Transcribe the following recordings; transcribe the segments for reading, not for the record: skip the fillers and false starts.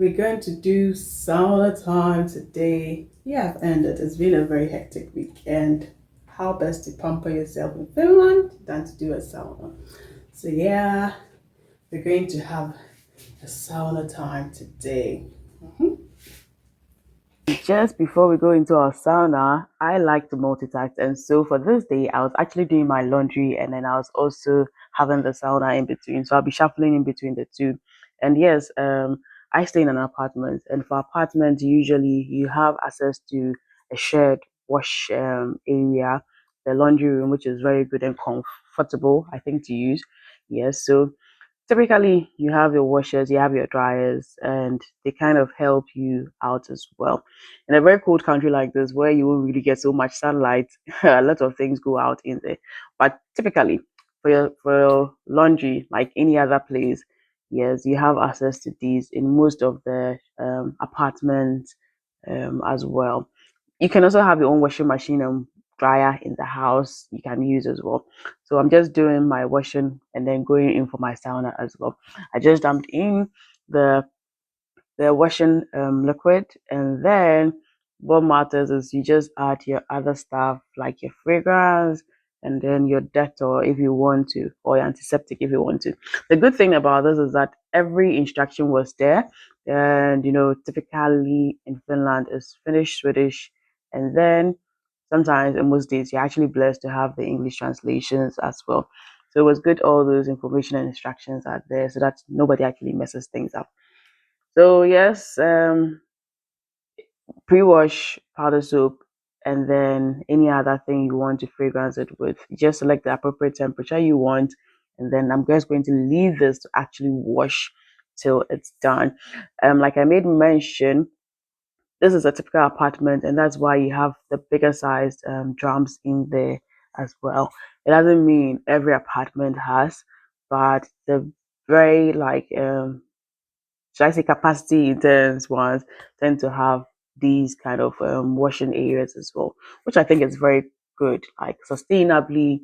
we're going to do sauna time today. Yeah, I've ended. It's been a very hectic week, and how best to pamper yourself in Finland than to do a sauna? So yeah, we're going to have a sauna time today. Just before we go into our sauna, I like to multitask. And so for this day, I was actually doing my laundry and then I was also having the sauna in between. So I'll be shuffling in between the two. And yes, I stay in an apartment. And for apartments, usually you have access to a shared wash area, the laundry room, which is very good and comfortable, I think, to use. Yes, so typically you have your washers, you have your dryers, and they kind of help you out as well. In a very cold country like this, where you won't really get so much sunlight, a lot of things go out in there. But typically, for your laundry, like any other place, yes, you have access to these in most of the apartments as well. You can also have your own washing machine and dryer in the house you can use as well. So I'm just doing my washing and then going in for my sauna as well. I just dumped in the the washing liquid, and then what matters is you just add your other stuff like your fragrance and then your Dettol if you want to, or your antiseptic if you want to. The good thing about this is that every instruction was there, and typically in Finland is Finnish, Swedish, and then sometimes in most days you're actually blessed to have the English translations as well. So it was good all those information and instructions are there so that nobody actually messes things up. So yes, pre-wash powder soap, and then any other thing you want to fragrance it with. You just select the appropriate temperature you want, and then I'm just going to leave this to actually wash till it's done. Like I made mention, this is a typical apartment, and that's why you have the bigger sized drums in there as well. It doesn't mean every apartment has, but the very like should I say capacity intense ones tend to have these kind of washing areas as well, which I think is very good. Like sustainably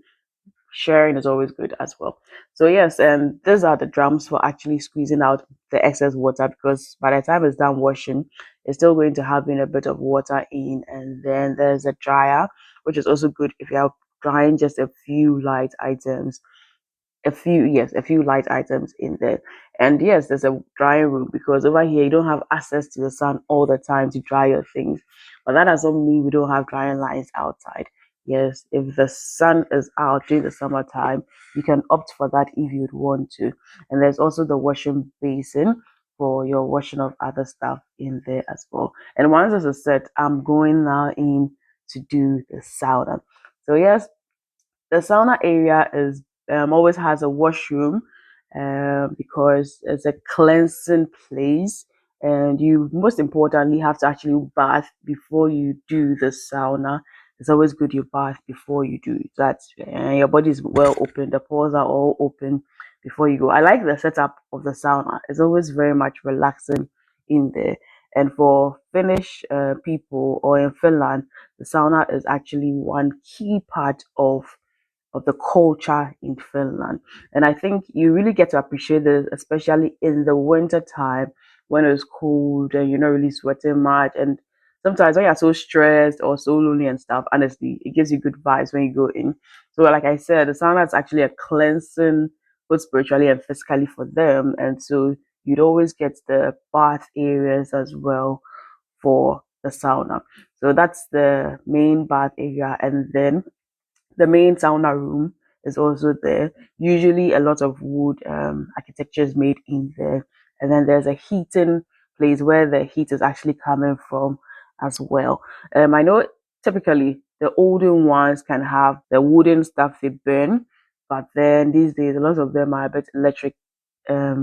sharing is always good as well. So yes, and these are the drums for actually squeezing out the excess water, because by the time it's done washing, it's still going to have been a bit of water in, and then there's a dryer, which is also good if you're drying just a few light items, a few light items in there. And yes, there's a drying room, because over here you don't have access to the sun all the time to dry your things, but that doesn't mean we don't have drying lines outside. Yes, if the sun is out during the summertime, you can opt for that if you'd want to. And there's also the washing basin for your washing of other stuff in there as well. And once this is set, I'm going now in to do the sauna. So yes, the sauna area is always has a washroom, because it's a cleansing place, and you most importantly have to actually bath before you do the sauna. It's always good you bath before you do that. Your body is well open, the pores are all open before you go. I like the setup of the sauna. It's always very much relaxing in there. And for Finnish people, or in Finland, the sauna is actually one key part of the culture in Finland. And I think you really get to appreciate this, especially in the winter time when it's cold and you're not really sweating much. And sometimes when you're so stressed or so lonely and stuff, honestly, it gives you good vibes when you go in. So, like I said, the sauna is actually a cleansing, both spiritually and physically for them. And so you'd always get the bath areas as well for the sauna. So that's the main bath area. And then the main sauna room is also there. Usually, a lot of wood architecture is made in there, and then there's a heating place where the heat is actually coming from as well. I know typically the olden ones can have the wooden stuff they burn, but then these days a lot of them are a bit electric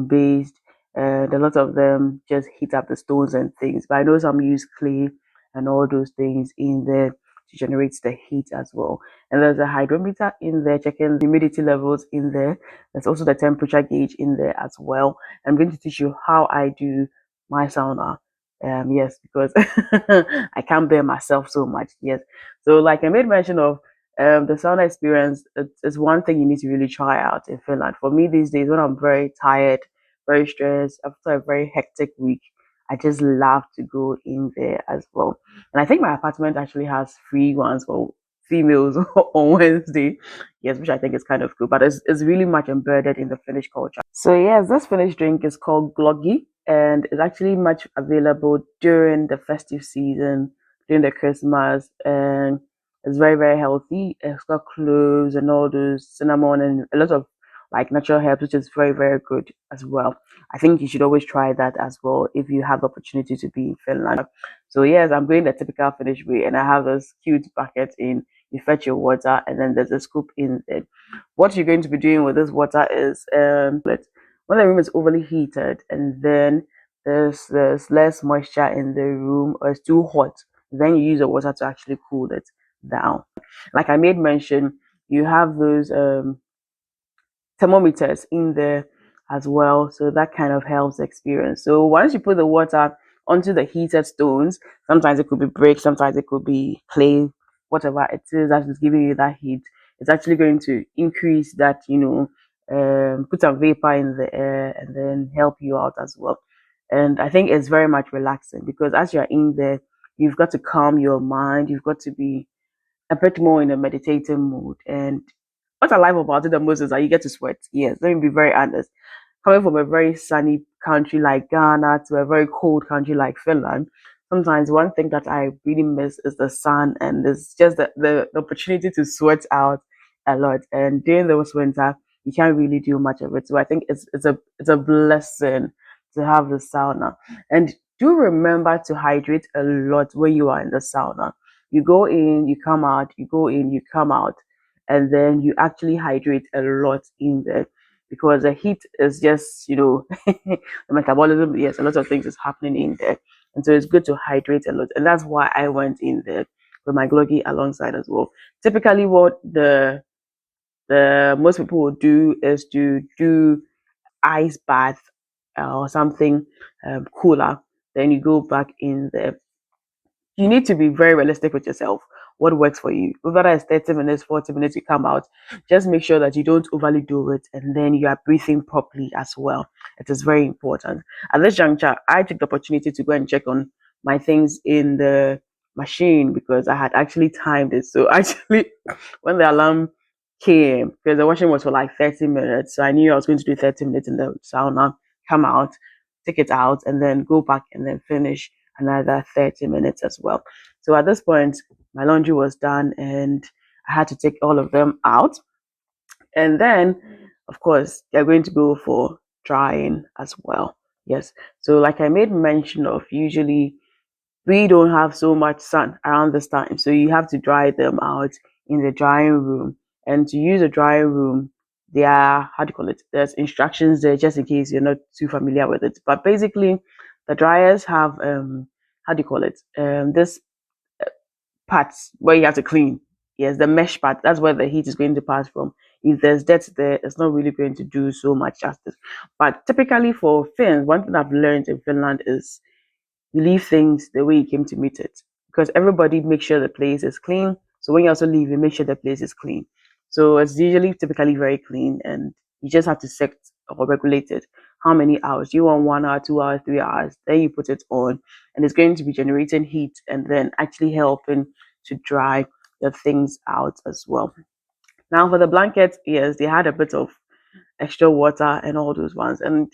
based, and a lot of them just heat up the stones and things. But I know some use clay and all those things in there to generate the heat as well. And there's a hydrometer in there checking the humidity levels in there. There's also the temperature gauge in there as well. I'm going to teach you how I do my sauna. Yes, because I can't bear myself so much. Yes. So like I made mention of, the sauna experience is one thing you need to really try out in Finland. For me these days, when I'm very tired, very stressed, after a very hectic week, I just love to go in there as well. And I think my apartment actually has free ones for females on Wednesday. Yes, which I think is kind of cool, but it's really much embedded in the Finnish culture. So yes, this Finnish drink is called gloggy, and it's actually much available during the festive season, during the Christmas, and it's very, very healthy. It's got cloves and all those cinnamon and a lot of like natural herbs, which is very, very good as well. I think you should always try that as well if you have the opportunity to be in Finland. So yes, I'm going the typical Finnish way, and I have this cute bucket in. You fetch your water, and then there's a scoop in it. What you're going to be doing with this water is when the room is overly heated, and then there's less moisture in the room, or it's too hot, then you use the water to actually cool it down. Like I made mention, you have those thermometers in there as well, so that kind of helps the experience. So once you put the water onto the heated stones, sometimes it could be brick, sometimes it could be clay, whatever it is that is giving you that heat, it's actually going to increase that, put some vapor in the air and then help you out as well. And I think it's very much relaxing because as you're in there, you've got to calm your mind, you've got to be a bit more in a meditative mood. And what I like about it the most is that you get to sweat. Yes, let me be very honest. Coming from a very sunny country like Ghana to a very cold country like Finland, sometimes one thing that I really miss is the sun, and it's just the opportunity to sweat out a lot. And during this winter, you can't really do much of it. So I think it's a blessing to have the sauna. And do remember to hydrate a lot when you are in the sauna. You go in, you come out, you go in, you come out, and then you actually hydrate a lot in there because the heat is just, the metabolism, yes, a lot of things is happening in there. And so it's good to hydrate a lot. And that's why I went in there with my gloggy alongside as well. Typically what the most people will do is to do ice bath or something cooler. Then you go back in there. You need to be very realistic with yourself. What works for you? Whether that is 30 minutes, 40 minutes, you come out. Just make sure that you don't overly do it and then you are breathing properly as well. It is very important. At this juncture, I took the opportunity to go and check on my things in the machine because I had actually timed it. So actually, when the alarm came, because the washing was for like 30 minutes, so I knew I was going to do 30 minutes in the sauna, come out, take it out, and then go back and then finish another 30 minutes as well. So at this point, my laundry was done and I had to take all of them out. And then, of course, they're going to go for drying as well. Yes. So, like I made mention of, usually we don't have so much sun around this time. So, you have to dry them out in the drying room. And to use a drying room, there are, how do you call it? There's instructions there just in case you're not too familiar with it. But basically, the dryers have, how do you call it? This parts where you have to clean. Yes, the mesh part, that's where the heat is going to pass from. If there's dirt there, it's not really going to do so much justice. But typically for Finns, one thing I've learned in Finland is you leave things the way you came to meet it. Because everybody makes sure the place is clean. So when you also leave, you make sure the place is clean. So it's usually typically very clean and you just have to set or regulate it. How many hours? You want 1 hour, 2 hours, 3 hours, then you put it on and it's going to be generating heat and then actually helping to dry the things out as well. Now for the blankets, yes, they had a bit of extra water and all those ones. And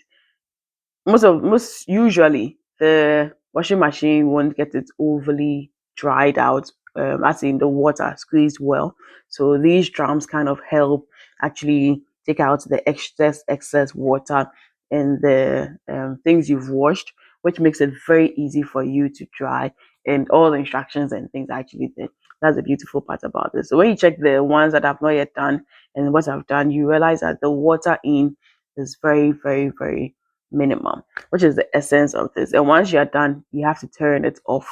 most usually the washing machine won't get it overly dried out, as in the water squeezed well. So these drums kind of help actually take out the excess water in the things you've washed, which makes it very easy for you to dry, and all the instructions and things are actually there. That's the beautiful part about this. So when you check the ones that I've not yet done and what I've done, you realize that the water in is very, very, very minimum, which is the essence of this. And once you're done, you have to turn it off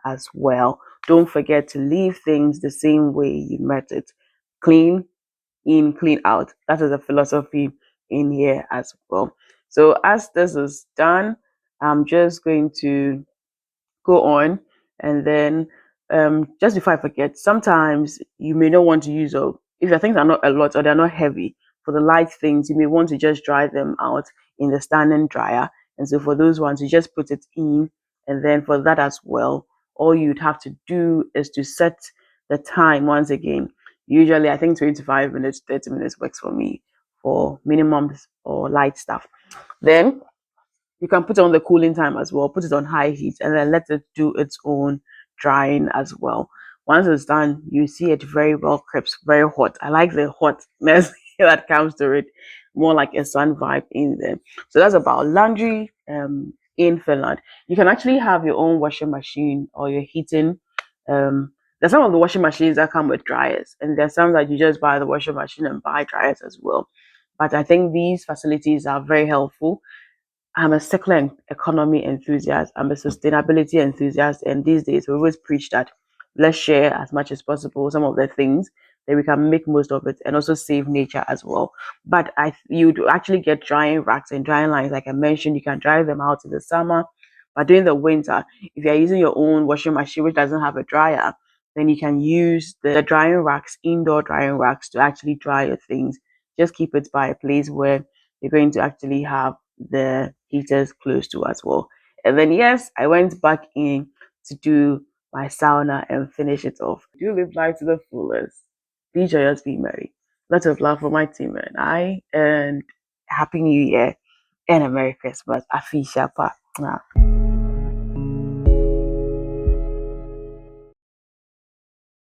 as well. Don't forget to leave things the same way you met it. Clean in, clean out. That is a philosophy in here as well. So as this is done, I'm just going to go on and then just before I forget, sometimes you may not want to use if your things are not a lot or they're not heavy, for the light things, you may want to just dry them out in the standing dryer And so for those ones, you just put it in. And then for that as well, all you'd have to do is to set the time once again. Usually, I think 25 minutes, 30 minutes works for me for minimums or light stuff. Then you can put on the cooling time as well, put it on high heat, and then let it do its own drying as well. Once it's done, you see it very well crisp, very hot. I like the hotness that comes to it, more like a sun vibe in there. So that's about laundry in Finland. You can actually have your own washing machine or your heating. There's some of the washing machines that come with dryers, and there's some that you just buy the washing machine and buy dryers as well. But I think these facilities are very helpful. I'm a circular economy enthusiast. I'm a sustainability enthusiast. And these days, we always preach that let's share as much as possible some of the things that we can make most of it and also save nature as well. But you do actually get drying racks and drying lines. Like I mentioned, you can dry them out in the summer. But during the winter, if you're using your own washing machine, which doesn't have a dryer, then you can use the drying racks, indoor drying racks, to actually dry your things. Just keep it by a place where you're going to actually have the heaters close to as well. And then yes, I went back in to do my sauna and finish it off. Do live life to the fullest. Be joyous, be merry. Lots of love for my team and I, and Happy New Year and a Merry Christmas. Afisha pa.